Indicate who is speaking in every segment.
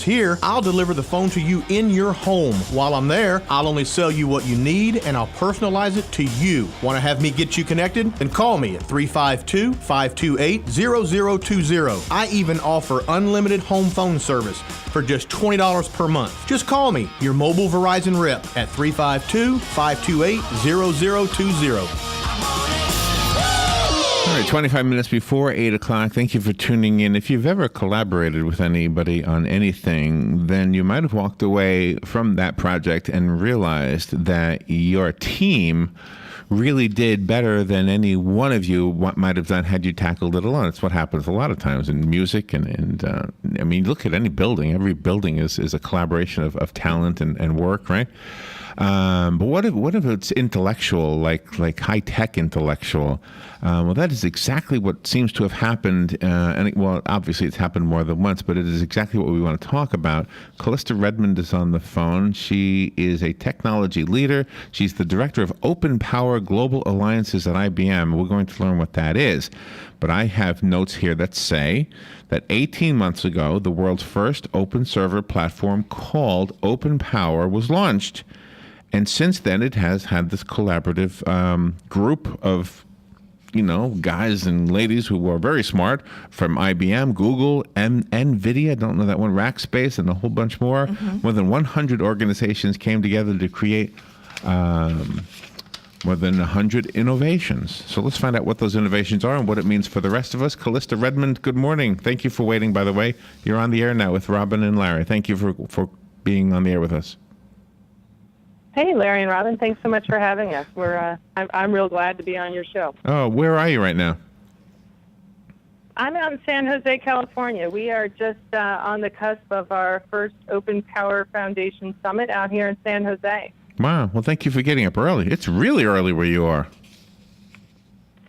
Speaker 1: service here, I'll deliver the phone to you in your home. While I'm there, I'll only sell you what you need, and I'll personalize it to you. Want to have me get you connected? Then call me at 352-528-0020. I even offer unlimited home phone service for just $20 per month. Just call me, your mobile Verizon rep, at 352-528-0020.
Speaker 2: All right, 25 minutes before 8 o'clock. Thank you for tuning in. If you've ever collaborated with anybody on anything, then you might have walked away from that project and realized that your team really did better than any one of you might have done had you tackled it alone. It's what happens a lot of times in music. And I mean, look at any building. Every building is a collaboration of talent and work, right? But what if it's intellectual, like high-tech intellectual? Well, that is exactly what seems to have happened. Well, obviously it's happened more than once, but it is exactly what we want to talk about. Calista Redmond is on the phone. She is a technology leader. She's the director of OpenPOWER Global Alliances at IBM. We're going to learn what that is. But I have notes here that say that 18 months ago, the world's first open server platform called OpenPOWER was launched. And since then, it has had this collaborative group of, guys and ladies who are very smart from IBM, Google, and NVIDIA. I don't know that one, Rackspace, and a whole bunch more. Mm-hmm. More than 100 organizations came together to create more than 100 innovations. So let's find out what those innovations are and what it means for the rest of us. Calista Redmond, good morning. Thank you for waiting, by the way. You're on the air now with Robin and Larry. Thank you for being on the air with us.
Speaker 3: Hey, Larry and Robin, thanks so much for having us. I'm real glad to be on your show.
Speaker 2: Oh, where are you right now?
Speaker 3: I'm out in San Jose, California. We are just on the cusp of our first OpenPOWER Foundation Summit out here in San Jose.
Speaker 2: Wow. Well, thank you for getting up early. It's really early where you are.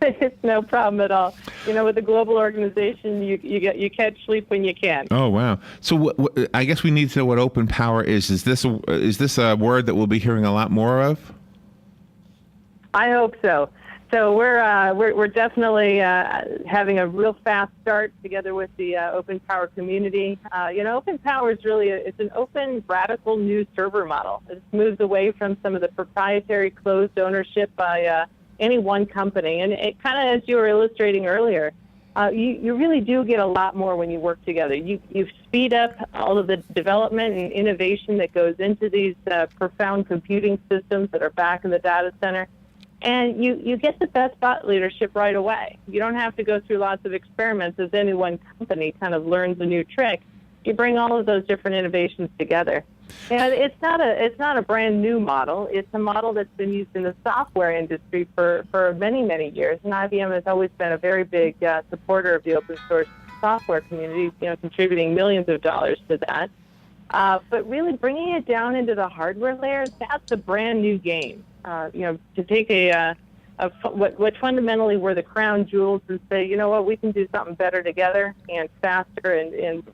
Speaker 3: It's no problem at all. With a global organization, you catch sleep when you can.
Speaker 2: Oh, wow. So I guess we need to know what OpenPOWER is. Is this a word that we'll be hearing a lot more of?
Speaker 3: I hope so. So we're definitely having a real fast start together with the OpenPOWER community. OpenPOWER is really it's an open, radical new server model. It's moved away from some of the proprietary closed ownership by any one company. And it kind of, as you were illustrating earlier, you really do get a lot more when you work together. You speed up all of the development and innovation that goes into these profound computing systems that are back in the data center. And you get the best thought leadership right away. You don't have to go through lots of experiments as any one company kind of learns a new trick. You bring all of those different innovations together. And it's not a brand new model. It's a model that's been used in the software industry for many, many years. And IBM has always been a very big supporter of the open source software community, contributing millions of dollars to that. But really bringing it down into the hardware layer, that's a brand new game. To take what fundamentally were the crown jewels and say, we can do something better together and faster and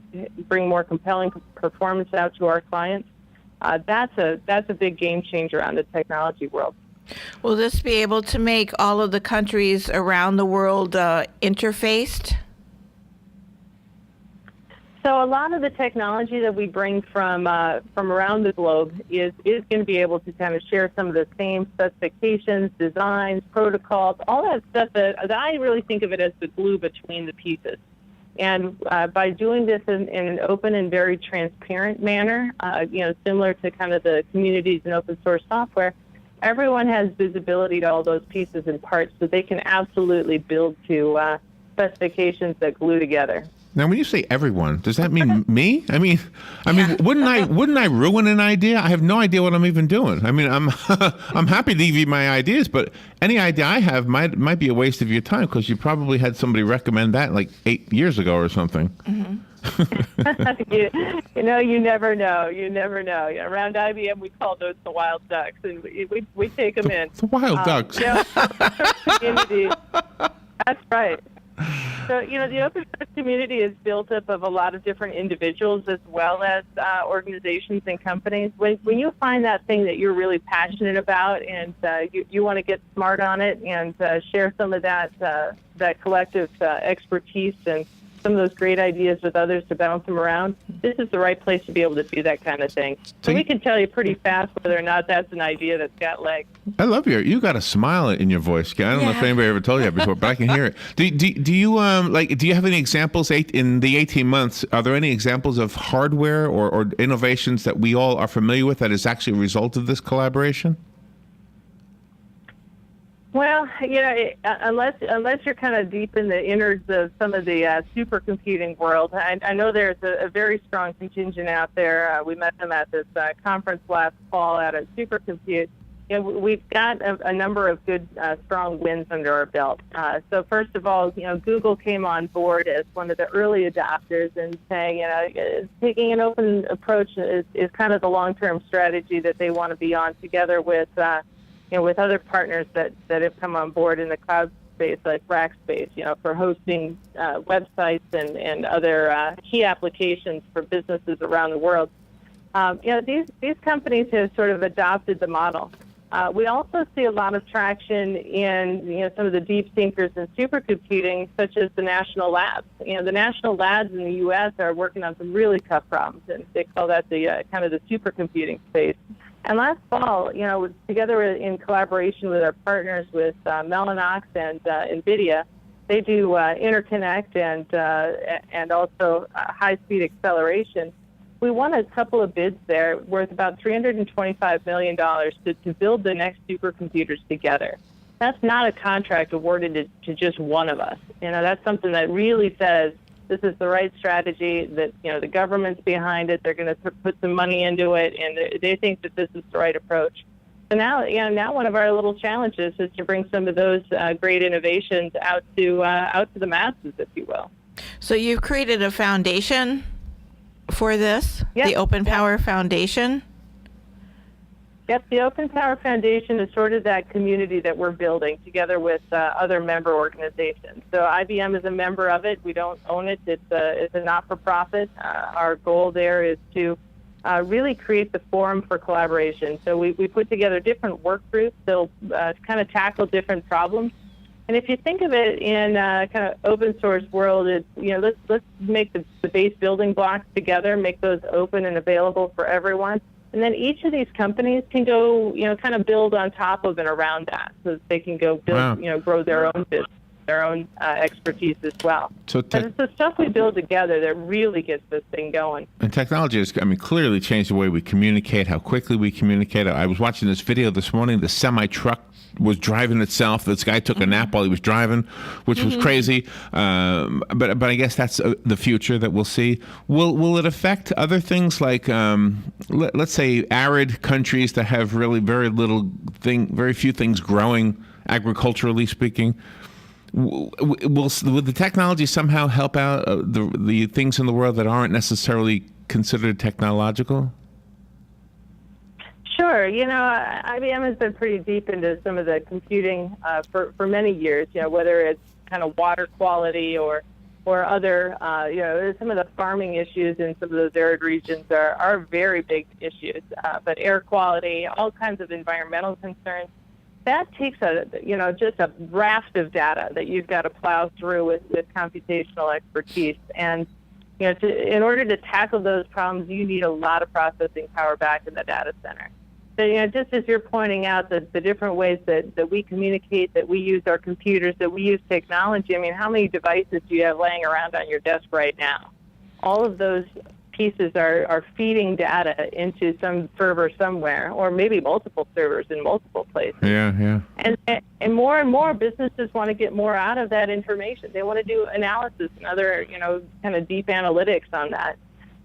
Speaker 3: bring more compelling performance out to our clients. That's a big game changer on the technology world.
Speaker 4: Will this be able to make all of the countries around the world interfaced?
Speaker 3: So a lot of the technology that we bring from around the globe is going to be able to kind of share some of the same specifications, designs, protocols, all that stuff that I really think of it as the glue between the pieces. And by doing this in an open and very transparent manner, similar to kind of the communities in open source software, everyone has visibility to all those pieces and parts, so they can absolutely build to specifications that glue together.
Speaker 2: Now, when you say everyone, does that mean me? I mean, wouldn't I ruin an idea? I have no idea what I'm even doing. I mean, I'm happy to give you my ideas, but any idea I have might be a waste of your time because you probably had somebody recommend that like 8 years ago or something.
Speaker 4: Mm-hmm.
Speaker 3: You never know. You never know. Around IBM, we call those the wild ducks, and we take them in.
Speaker 2: The wild ducks.
Speaker 3: Community. That's right. So, the open source community is built up of a lot of different individuals as well as organizations and companies. When you find that thing that you're really passionate about and you want to get smart on it and share some of that collective expertise and some of those great ideas with others to bounce them around, this is the right place to be able to do that kind of thing. So we can tell you pretty fast whether or not that's an idea that's got legs.
Speaker 2: I love you got a smile in your voice. I don't know if anybody ever told you that before, but I can hear it. Do you have any examples in the 18 months? Are there any examples of hardware or innovations that we all are familiar with that is actually a result of this collaboration?
Speaker 3: Well, unless you're kind of deep in the innards of some of the supercomputing world, I know there's a very strong contingent out there. We met them at this conference last fall at a supercompute. We've got a number of good, strong wins under our belt. So first of all, Google came on board as one of the early adopters and saying, taking an open approach is kind of the long-term strategy that they want to be on together with with other partners that have come on board in the cloud space, like Rackspace, for hosting websites and other key applications for businesses around the world. These companies have sort of adopted the model. We also see a lot of traction in some of the deep thinkers in supercomputing, such as the national labs. The national labs in the U.S. are working on some really tough problems, and they call that the kind of the supercomputing space. And last fall, together in collaboration with our partners with Mellanox and NVIDIA, they do interconnect and also high-speed acceleration. We won a couple of bids there worth about $325 million to build the next supercomputers together. That's not a contract awarded to just one of us. That's something that really says this is the right strategy, that the government's behind it, they're going to put some money into it, and they think that this is the right approach. So now one of our little challenges is to bring some of those great innovations out to the masses, if you will.
Speaker 4: So you've created a foundation for this,
Speaker 3: the
Speaker 4: OpenPOWER Foundation?
Speaker 3: Yep, the OpenPOWER Foundation is sort of that community that we're building together with other member organizations. So IBM is a member of it. We don't own it. It's a not-for-profit. Our goal there is to really create the forum for collaboration. So we put together different work groups that'll kind of tackle different problems. And if you think of it in kind of open source world, it's, let's make the base building blocks together, make those open and available for everyone. And then each of these companies can go, kind of build on top of and around that, so that they can go build, grow their own business, their own expertise as well. So it's the stuff we build together that really gets this thing going.
Speaker 2: And technology has, clearly changed the way we communicate, how quickly we communicate. I was watching this video this morning. The semi-truck was driving itself. This guy took a nap while he was driving, which was crazy. But I guess that's the future that we'll see. Will it affect other things like, let's say, arid countries that have really very few things growing, agriculturally speaking? Will the technology somehow help out the things in the world that aren't necessarily considered technological?
Speaker 3: Sure. IBM has been pretty deep into some of the computing for many years, whether it's kind of water quality or other, some of the farming issues in some of those arid regions are very big issues. But air quality, all kinds of environmental concerns, that takes just a raft of data that you've got to plow through with computational expertise. And in order to tackle those problems, you need a lot of processing power back in the data center. So, just as you're pointing out the different ways that we communicate, that we use our computers, that we use technology, how many devices do you have laying around on your desk right now? All of those pieces are feeding data into some server somewhere, or maybe multiple servers in multiple places.
Speaker 2: Yeah.
Speaker 3: And more businesses want to get more out of that information. They want to do analysis and other, kind of deep analytics on that.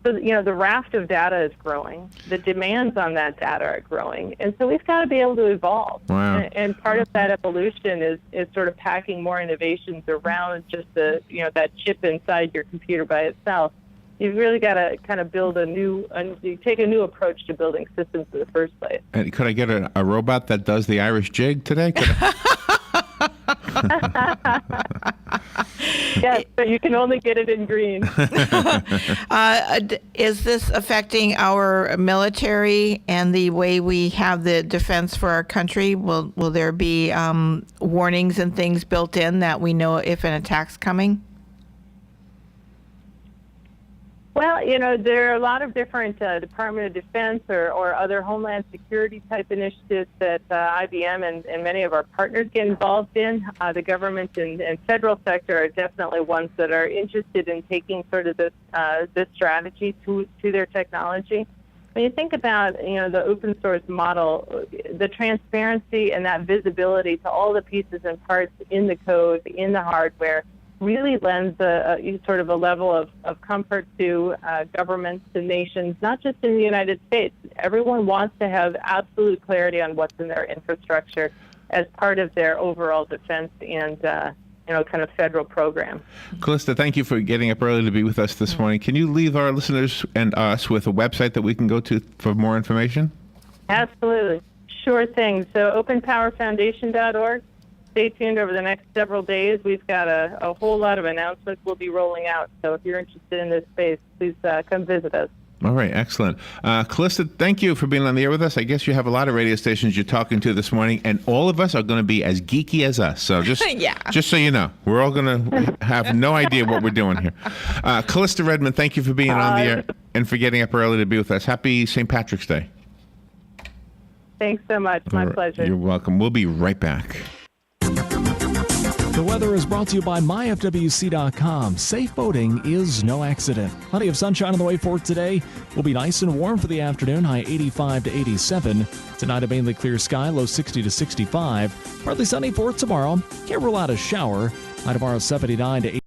Speaker 3: So, the raft of data is growing. The demands on that data are growing. And so we've got to be able to evolve.
Speaker 2: Wow.
Speaker 3: And part of that evolution is sort of packing more innovations around just that chip inside your computer by itself. You've really got to kind of build take a new approach to building systems in the first place.
Speaker 2: And could I get a robot that does the Irish jig today?
Speaker 3: Yes, but you can only get it in green.
Speaker 4: Is this affecting our military and the way we have the defense for our country? Will there be warnings and things built in that we know if an attack's coming?
Speaker 3: Well, there are a lot of different Department of Defense or other Homeland Security type initiatives that IBM and many of our partners get involved in. The government and federal sector are definitely ones that are interested in taking sort of this strategy to their technology. When you think about the open source model, the transparency and that visibility to all the pieces and parts in the code, in the hardware, really lends sort of a level of comfort to governments and nations, not just in the United States. Everyone wants to have absolute clarity on what's in their infrastructure as part of their overall defense and kind of federal program.
Speaker 2: Calista, thank you for getting up early to be with us this morning. Can you leave our listeners and us with a website that we can go to for more information?
Speaker 3: Absolutely. Sure thing. So OpenPOWERFoundation.org. Stay tuned over the next several days. We've got a whole lot of announcements we'll be rolling out. So if you're interested in this space, please come visit us.
Speaker 2: All right, excellent. Calista, thank you for being on the air with us. I guess you have a lot of radio stations you're talking to this morning, and all of us are going to be as geeky as us. So just so you know, we're all going to have no idea what we're doing here. Calista Redmond, thank you for being on the air and for getting up early to be with us. Happy St. Patrick's Day.
Speaker 3: Thanks so much. My pleasure.
Speaker 2: You're welcome. We'll be right back.
Speaker 5: The weather is brought to you by myfwc.com. Safe boating is no accident. Plenty of sunshine on the way for today. Will be nice and warm for the afternoon, high 85 to 87. Tonight, a mainly clear sky, low 60 to 65. Partly sunny for tomorrow. Can't rule out a shower. High tomorrow, 79 to 80.